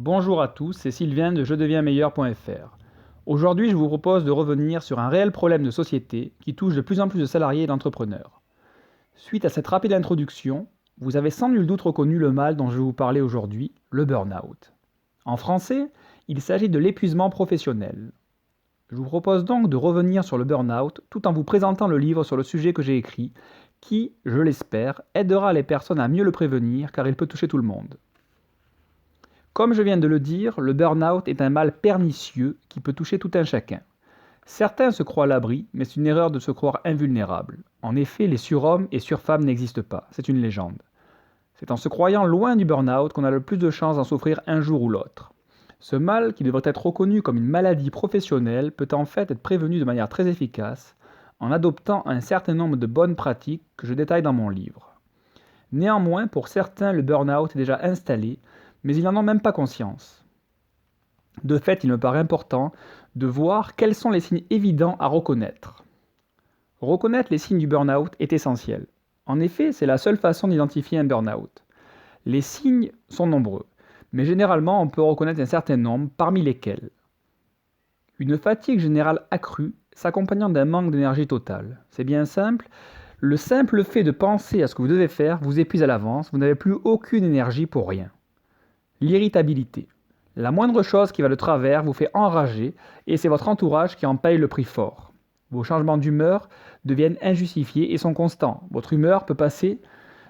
Bonjour à tous, c'est Sylvain de jedeviensmeilleur.fr. Aujourd'hui, je vous propose de revenir sur un réel problème de société qui touche de plus en plus de salariés et d'entrepreneurs. Suite à cette rapide introduction, vous avez sans nul doute reconnu le mal dont je vais vous parler aujourd'hui, le burn-out. En français, il s'agit de l'épuisement professionnel. Je vous propose donc de revenir sur le burn-out tout en vous présentant le livre sur le sujet que j'ai écrit, qui, je l'espère, aidera les personnes à mieux le prévenir car il peut toucher tout le monde. Comme je viens de le dire, le burn-out est un mal pernicieux qui peut toucher tout un chacun. Certains se croient à l'abri, mais c'est une erreur de se croire invulnérable. En effet, les surhommes et surfemmes n'existent pas, c'est une légende. C'est en se croyant loin du burn-out qu'on a le plus de chances d'en souffrir un jour ou l'autre. Ce mal, qui devrait être reconnu comme une maladie professionnelle, peut en fait être prévenu de manière très efficace en adoptant un certain nombre de bonnes pratiques que je détaille dans mon livre. Néanmoins, pour certains, le burn-out est déjà installé, mais ils n'en ont même pas conscience. De fait, il me paraît important de voir quels sont les signes évidents à reconnaître. Reconnaître les signes du burn-out est essentiel. En effet, c'est la seule façon d'identifier un burn-out. Les signes sont nombreux, mais généralement on peut reconnaître un certain nombre, parmi lesquels une fatigue générale accrue s'accompagnant d'un manque d'énergie totale. C'est bien simple, le simple fait de penser à ce que vous devez faire vous épuise à l'avance, vous n'avez plus aucune énergie pour rien. L'irritabilité. La moindre chose qui va de travers vous fait enrager et c'est votre entourage qui en paye le prix fort. Vos changements d'humeur deviennent injustifiés et sont constants. Votre humeur peut passer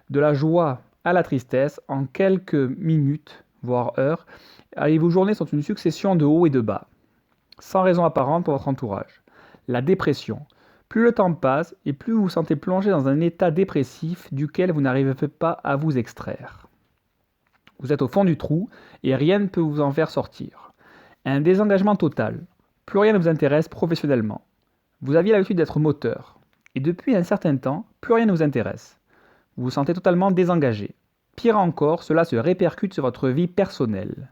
de la joie à la tristesse en quelques minutes, voire heures, et vos journées sont une succession de hauts et de bas, sans raison apparente pour votre entourage. La dépression. Plus le temps passe et plus vous vous sentez plongé dans un état dépressif duquel vous n'arrivez pas à vous extraire. Vous êtes au fond du trou et rien ne peut vous en faire sortir. Un désengagement total. Plus rien ne vous intéresse professionnellement. Vous aviez l'habitude d'être moteur. Et depuis un certain temps, plus rien ne vous intéresse. Vous vous sentez totalement désengagé. Pire encore, cela se répercute sur votre vie personnelle.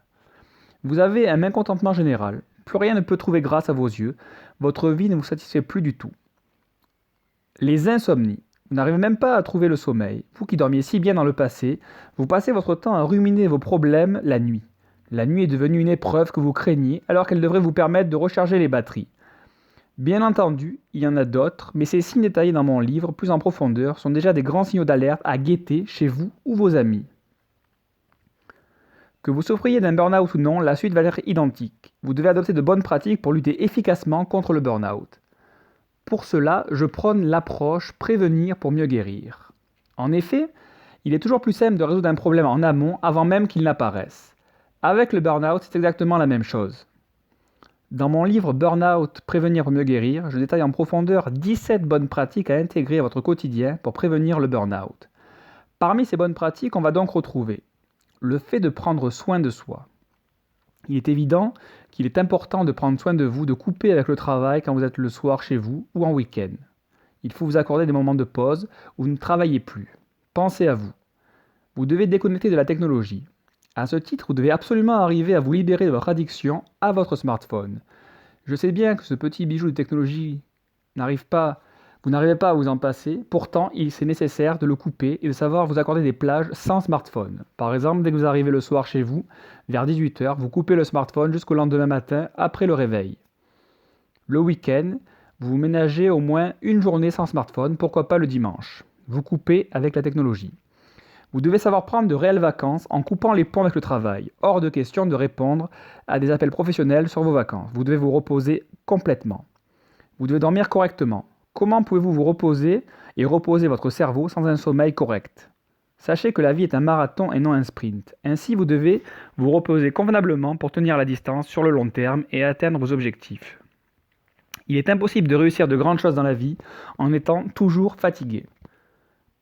Vous avez un mécontentement général. Plus rien ne peut trouver grâce à vos yeux. Votre vie ne vous satisfait plus du tout. Les insomnies. Vous n'arrivez même pas à trouver le sommeil. Vous qui dormiez si bien dans le passé, vous passez votre temps à ruminer vos problèmes la nuit. La nuit est devenue une épreuve que vous craignez alors qu'elle devrait vous permettre de recharger les batteries. Bien entendu, il y en a d'autres, mais ces signes détaillés dans mon livre, plus en profondeur, sont déjà des grands signaux d'alerte à guetter chez vous ou vos amis. Que vous souffriez d'un burn-out ou non, la suite va être identique. Vous devez adopter de bonnes pratiques pour lutter efficacement contre le burn-out. Pour cela, je prône l'approche prévenir pour mieux guérir. En effet, il est toujours plus simple de résoudre un problème en amont avant même qu'il n'apparaisse. Avec le burn-out, c'est exactement la même chose. Dans mon livre Burn-out, prévenir pour mieux guérir, je détaille en profondeur 17 bonnes pratiques à intégrer à votre quotidien pour prévenir le burn-out. Parmi ces bonnes pratiques, on va donc retrouver le fait de prendre soin de soi. Il est évident qu'il est important de prendre soin de vous, de couper avec le travail quand vous êtes le soir chez vous ou en week-end. Il faut vous accorder des moments de pause où vous ne travaillez plus. Pensez à vous. Vous devez déconnecter de la technologie. À ce titre, vous devez absolument arriver à vous libérer de votre addiction à votre smartphone. Je sais bien que ce petit bijou de technologie vous n'arrivez pas à vous en passer, pourtant c'est nécessaire de le couper et de savoir vous accorder des plages sans smartphone. Par exemple, dès que vous arrivez le soir chez vous, vers 18h, vous coupez le smartphone jusqu'au lendemain matin après le réveil. Le week-end, vous ménagez au moins une journée sans smartphone, pourquoi pas le dimanche. Vous coupez avec la technologie. Vous devez savoir prendre de réelles vacances en coupant les ponts avec le travail. Hors de question de répondre à des appels professionnels sur vos vacances. Vous devez vous reposer complètement. Vous devez dormir correctement. Comment pouvez-vous vous reposer et reposer votre cerveau sans un sommeil correct ? Sachez que la vie est un marathon et non un sprint. Ainsi, vous devez vous reposer convenablement pour tenir la distance sur le long terme et atteindre vos objectifs. Il est impossible de réussir de grandes choses dans la vie en étant toujours fatigué.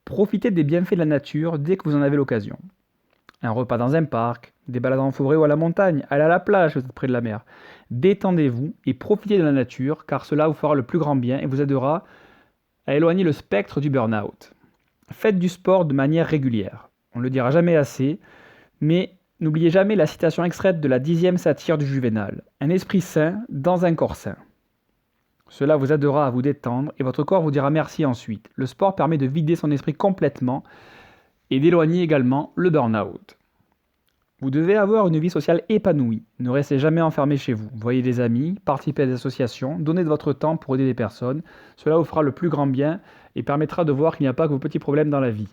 Profitez des bienfaits de la nature dès que vous en avez l'occasion. Un repas dans un parc, des balades en forêt ou à la montagne, allez à la plage si vous êtes près de la mer. Détendez-vous et profitez de la nature car cela vous fera le plus grand bien et vous aidera à éloigner le spectre du burn-out. Faites du sport de manière régulière. On ne le dira jamais assez, mais n'oubliez jamais la citation extraite de la 10e satire du Juvénal. Un esprit sain dans un corps sain. Cela vous aidera à vous détendre et votre corps vous dira merci ensuite. Le sport permet de vider son esprit complètement et d'éloigner également le burn-out. Vous devez avoir une vie sociale épanouie. Ne restez jamais enfermé chez vous. Voyez des amis, participez à des associations, donnez de votre temps pour aider des personnes. Cela vous fera le plus grand bien et permettra de voir qu'il n'y a pas que vos petits problèmes dans la vie.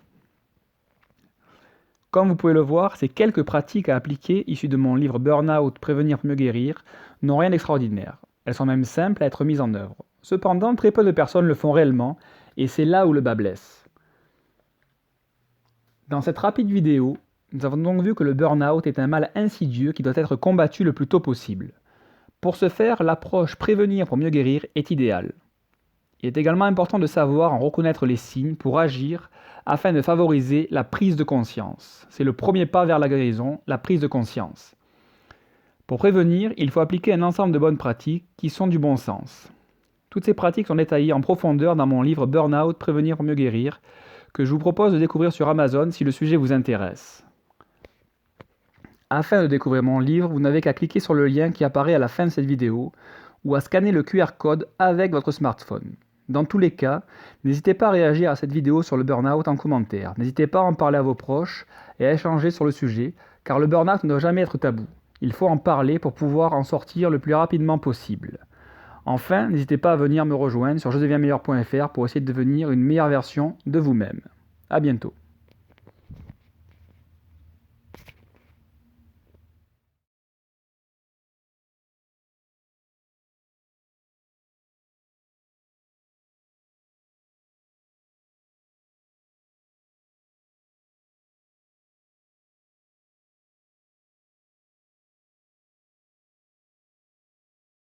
Comme vous pouvez le voir, ces quelques pratiques à appliquer, issues de mon livre Burnout, prévenir pour mieux guérir, n'ont rien d'extraordinaire. Elles sont même simples à être mises en œuvre. Cependant, très peu de personnes le font réellement, et c'est là où le bât blesse. Dans cette rapide vidéo, nous avons donc vu que le burn-out est un mal insidieux qui doit être combattu le plus tôt possible. Pour ce faire, l'approche prévenir pour mieux guérir est idéale. Il est également important de savoir en reconnaître les signes pour agir afin de favoriser la prise de conscience. C'est le premier pas vers la guérison, la prise de conscience. Pour prévenir, il faut appliquer un ensemble de bonnes pratiques qui sont du bon sens. Toutes ces pratiques sont détaillées en profondeur dans mon livre Burnout, prévenir pour mieux guérir, que je vous propose de découvrir sur Amazon si le sujet vous intéresse. Afin de découvrir mon livre, vous n'avez qu'à cliquer sur le lien qui apparaît à la fin de cette vidéo ou à scanner le QR code avec votre smartphone. Dans tous les cas, n'hésitez pas à réagir à cette vidéo sur le burn-out en commentaire. N'hésitez pas à en parler à vos proches et à échanger sur le sujet, car le burn-out ne doit jamais être tabou. Il faut en parler pour pouvoir en sortir le plus rapidement possible. Enfin, n'hésitez pas à venir me rejoindre sur jedeviensmeilleur.fr pour essayer de devenir une meilleure version de vous-même. À bientôt.